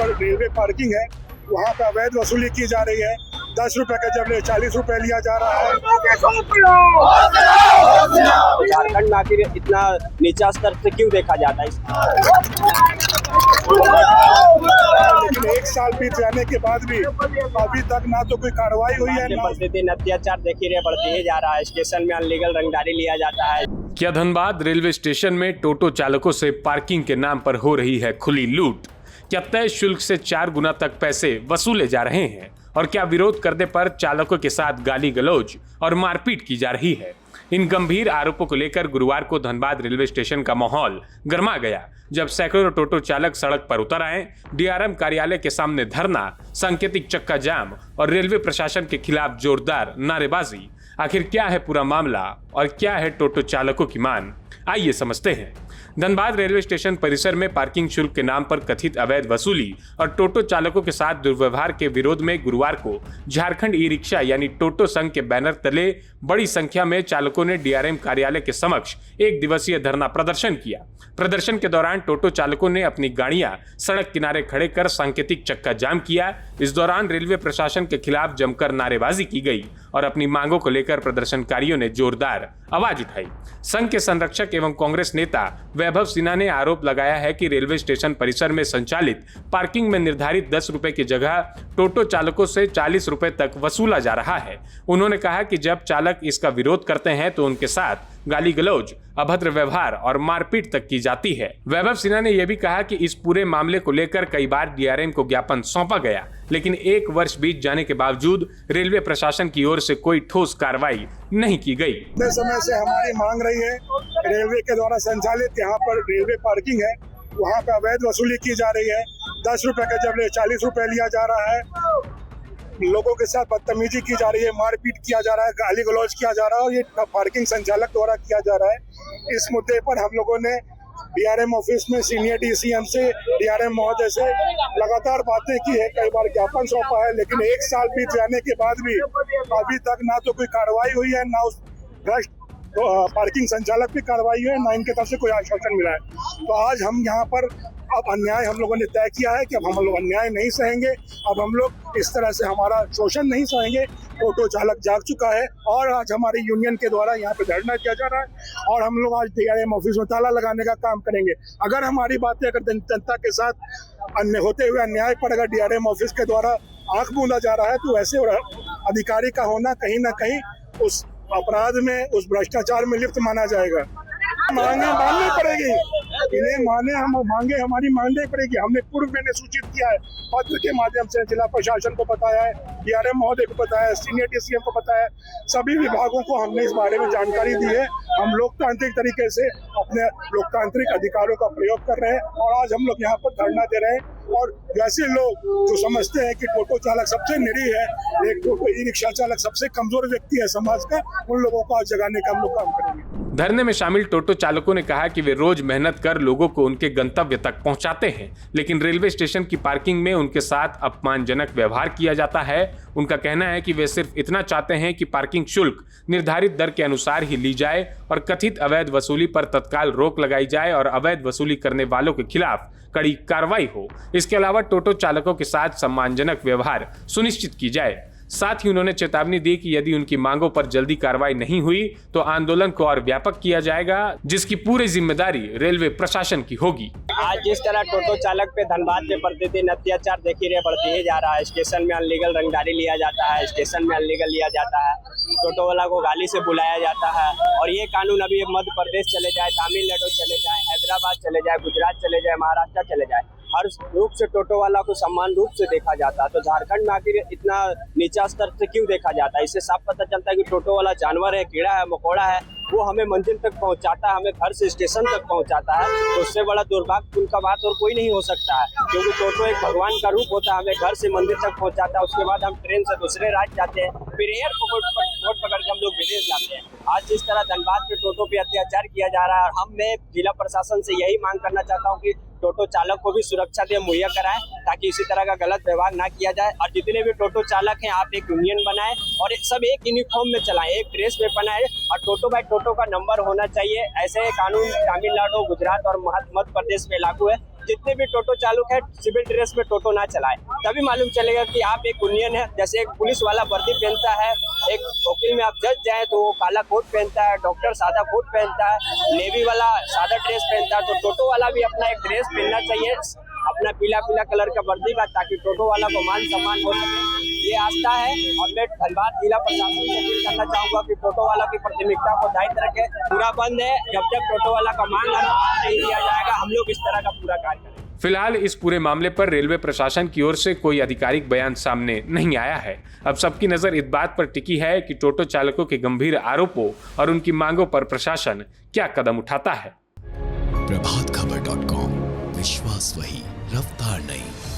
पर railway parking है वहाँ पे अवैध वसूली की जा रही है। 10 रुपए का जब 40 रुपए लिया जा रहा है। झारखंड में आखिर इतना नीचा स्तर से क्यों देखा जाता है? लेकिन 1 साल बीत जाने के बाद भी अभी तक ना तो कोई कार्रवाई हुई है ना। प्रतिदिन अत्याचार देखी रहे बढ़ते ही जा रहा है। स्टेशन में अनलीगल रंगदारी लिया जाता है। क्या धनबाद रेलवे स्टेशन में टोटो चालकों से पार्किंग के नाम पर हो रही है खुली लूट? क्या तय शुल्क से 4 गुना तक पैसे वसूले जा रहे हैं? और क्या विरोध करने पर चालकों के साथ गाली गलौज और मारपीट की जा रही है? इन गंभीर आरोपों को लेकर गुरुवार को धनबाद रेलवे स्टेशन का माहौल गर्मा गया जब सैकड़ों टोटो चालक सड़क पर उतर आए, डीआरएम कार्यालय के सामने धरना, सांकेतिक चक्का जाम और रेलवे प्रशासन के खिलाफ जोरदार नारेबाजी। आखिर क्या है पूरा मामला और क्या है टोटो चालकों की मांग? आइए समझते हैं। धनबाद रेलवे स्टेशन परिसर में पार्किंग शुल्क के नाम पर कथित अवैध वसूली और टोटो चालकों के साथ दुर्व्यवहार के विरोध में गुरुवार को झारखंड ई रिक्शा यानी टोटो संघ के बैनर तले बड़ी संख्या में चालकों ने डीआरएम कार्यालय के समक्ष 1 दिवसीय धरना प्रदर्शन किया। प्रदर्शन के दौरान टोटो चालकों ने अपनी गाड़ियां सड़क किनारे खड़े कर सांकेतिक चक्का जाम किया। इस दौरान रेलवे प्रशासन के खिलाफ जमकर नारेबाजी की गई और अपनी मांगों को लेकर प्रदर्शनकारियों ने जोरदार आवाज उठाई। संघ के संरक्षक एवं कांग्रेस नेता वैभव सिन्हा ने आरोप लगाया है कि रेलवे स्टेशन परिसर में संचालित पार्किंग में निर्धारित 10 रुपए की जगह टोटो चालकों से 40 रुपए तक वसूला जा रहा है। उन्होंने कहा कि जब चालक इसका विरोध करते हैं तो उनके साथ गाली गलौज, अभद्र व्यवहार और मारपीट तक की जाती है। वैभव सिन्हा ने यह भी कहा कि इस पूरे मामले को लेकर कई बार डीआरएम को ज्ञापन सौंपा गया, लेकिन 1 वर्ष बीत जाने के बावजूद रेलवे प्रशासन की ओर से कोई ठोस कार्रवाई नहीं की गई। इतने समय से हमारी मांग रही है, रेलवे के द्वारा संचालित यहाँ पर रेलवे पार्किंग है वहाँ पे अवैध वसूली की जा रही है। 10 रुपए का जब 40 रुपए लिया जा रहा है, लोगों के साथ बदतमीजी की जा रही है, मारपीट किया जा रहा है, गाली गलौज किया जा रहा है और ये पार्किंग संचालक द्वारा किया जा रहा है। इस मुद्दे पर हम लोगों ने डीआरएम ऑफिस में सीनियर डीसीएम से, डीआरएम महोदय से लगातार बातें की है, कई बार ज्ञापन सौंपा है, लेकिन 1 साल बीत जाने के बाद भी अभी तक ना तो कोई कार्रवाई हुई है, ना उस भ्रष्ट पार्किंग संचालक पे कार्रवाई हुई है, ना इनके तरफ से कोई आश्वासन मिला है। तो आज हम यहाँ पर अब अन्याय हम लोगों ने तय किया है कि अब हम लोग अन्याय नहीं सहेंगे। अब हम लोग इस तरह से हमारा शोषण नहीं सहेंगे। टोटो चालक जाग चुका है और आज हमारी यूनियन के द्वारा यहाँ पे धरना किया जा रहा है और हम लोग आज डीआरएम ऑफिस में ताला लगाने का काम करेंगे। अगर हमारी बातें अगर जनता के साथ अन्य होते हुए अन्याय पर अगर डीआरएम ऑफिस के द्वारा आंख मूंदा जा रहा है तो ऐसे अधिकारी का होना कहीं ना कहीं उस अपराध में, उस भ्रष्टाचार में लिप्त माना जाएगा। माननी पड़ेगी, इन्हें मांगे हमारी माननी पड़ेगी। हमने पूर्व में सूचित किया है, पत्र के माध्यम से जिला प्रशासन को बताया है, डीआरएम महोदय को बताया है, सीनियर डीसीएम को बताया है, सभी विभागों को हमने इस बारे में जानकारी दी है। हम लोकतांत्रिक तरीके से अपने लोकतांत्रिक अधिकारों का प्रयोग कर रहे हैं और आज हम लोग यहाँ पर धरना दे रहे हैं। और वैसे लोग जो समझते हैं कि टोटो चालक सबसे निरीह है, एक टोटो ई रिक्शा चालक सबसे कमजोर व्यक्ति है समाज का, उन लोगों को आज जगाने का हम लोग काम करेंगे। धरने में शामिल टोटो चालकों ने कहा कि वे रोज मेहनत कर लोगों को उनके गंतव्य तक पहुंचाते हैं, लेकिन रेलवे स्टेशन की पार्किंग में उनके साथ अपमानजनक व्यवहार किया जाता है। उनका कहना है कि वे सिर्फ इतना चाहते हैं कि पार्किंग शुल्क निर्धारित दर के अनुसार ही ली जाए और कथित अवैध वसूली पर तत्काल रोक लगाई जाए और अवैध वसूली करने वालों के खिलाफ कड़ी कार्रवाई हो। इसके अलावा टोटो चालकों के साथ सम्मानजनक व्यवहार सुनिश्चित की जाए। साथ ही उन्होंने चेतावनी दी कि यदि उनकी मांगों पर जल्दी कार्रवाई नहीं हुई तो आंदोलन को और व्यापक किया जाएगा, जिसकी पूरी जिम्मेदारी रेलवे प्रशासन की होगी। आज जिस तरह टोटो चालक पे धनबाद में प्रतिदिन अत्याचार देखी रहे बढ़ते ही जा रहा है। स्टेशन में अनलीगल रंगदारी लिया जाता है, स्टेशन में अनलीगल लिया जाता है, टोटो वाला को गाली से बुलाया जाता है और ये कानून अभी मध्य प्रदेश चले जाए, तमिलनाडु चले जाए, हैदराबाद चले जाए, गुजरात चले जाए, महाराष्ट्र चले जाए, हर रूप से टोटो वाला को समान रूप से देखा जाता है। तो झारखंड में आखिर इतना नीचा स्तर से क्यों देखा जाता है? इससे साफ पता चलता है कि टोटो वाला जानवर है, कीड़ा है, मकोड़ा है, वो हमें मंजिल तक पहुंचाता है, हमें घर से स्टेशन तक पहुंचाता है। तो उससे बड़ा दुर्भाग्य उनका बात और कोई नहीं हो सकता है, क्योंकि टोटो एक भगवान का रूप होता है, हमें घर से मंदिर तक पहुंचाता है। उसके बाद हम ट्रेन से दूसरे राज्य जाते हैं, फिर एयरपोर्ट पकड़ के हम लोग विदेश जाते हैं। आज जिस तरह धनबाद पे टोटो पे अत्याचार किया जा रहा है, मैं जिला प्रशासन से यही मांग करना चाहता हूँ कि टोटो चालक को भी सुरक्षा दे मुहैया कराएं, ताकि इसी तरह का गलत व्यवहार ना किया जाए। और जितने भी टोटो चालक हैं, आप एक यूनियन बनाएं और सब एक यूनिफॉर्म में चलाएं, एक ड्रेस में पहनाएं और टोटो बाय टोटो का नंबर होना चाहिए। ऐसे कानून तमिलनाडु, गुजरात और मध्य प्रदेश में लागू है। जितने भी टोटो चालक है सिविल ड्रेस में टोटो ना चलाए, तभी मालूम चलेगा कि आप एक यूनियन है। जैसे एक पुलिस वाला वर्दी पहनता है, एक वकील में आप जज जाए तो वो काला कोट पहनता है, डॉक्टर सादा कोट पहनता है, नेवी वाला सादा ड्रेस पहनता है, तो टोटो वाला भी अपना एक ड्रेस पहनना चाहिए, अपना पीला पीला कलर का वर्दी का, ताकि टोटो वाला को मान सम्मान हो सके। ये आस्था है और मैं धनबाद जिला प्रशासन से अपील करना चाहूंगा कि टोटो वाला की प्राथमिकता को दायित्व रखे। पूरा बंद है, जब तक टोटो वाला का मांग नहीं दिया जाएगा हम लोग इस तरह का पूरा कार्य करेंगे। फिलहाल इस पूरे मामले पर रेलवे प्रशासन की ओर से कोई आधिकारिक बयान सामने नहीं आया है। अब सबकी नजर इस बात पर टिकी है कि टोटो चालकों के गंभीर आरोपों और उनकी मांगों पर प्रशासन क्या कदम उठाता है। प्रभातखबर.com, विश्वास वही, रफ्तार नहीं।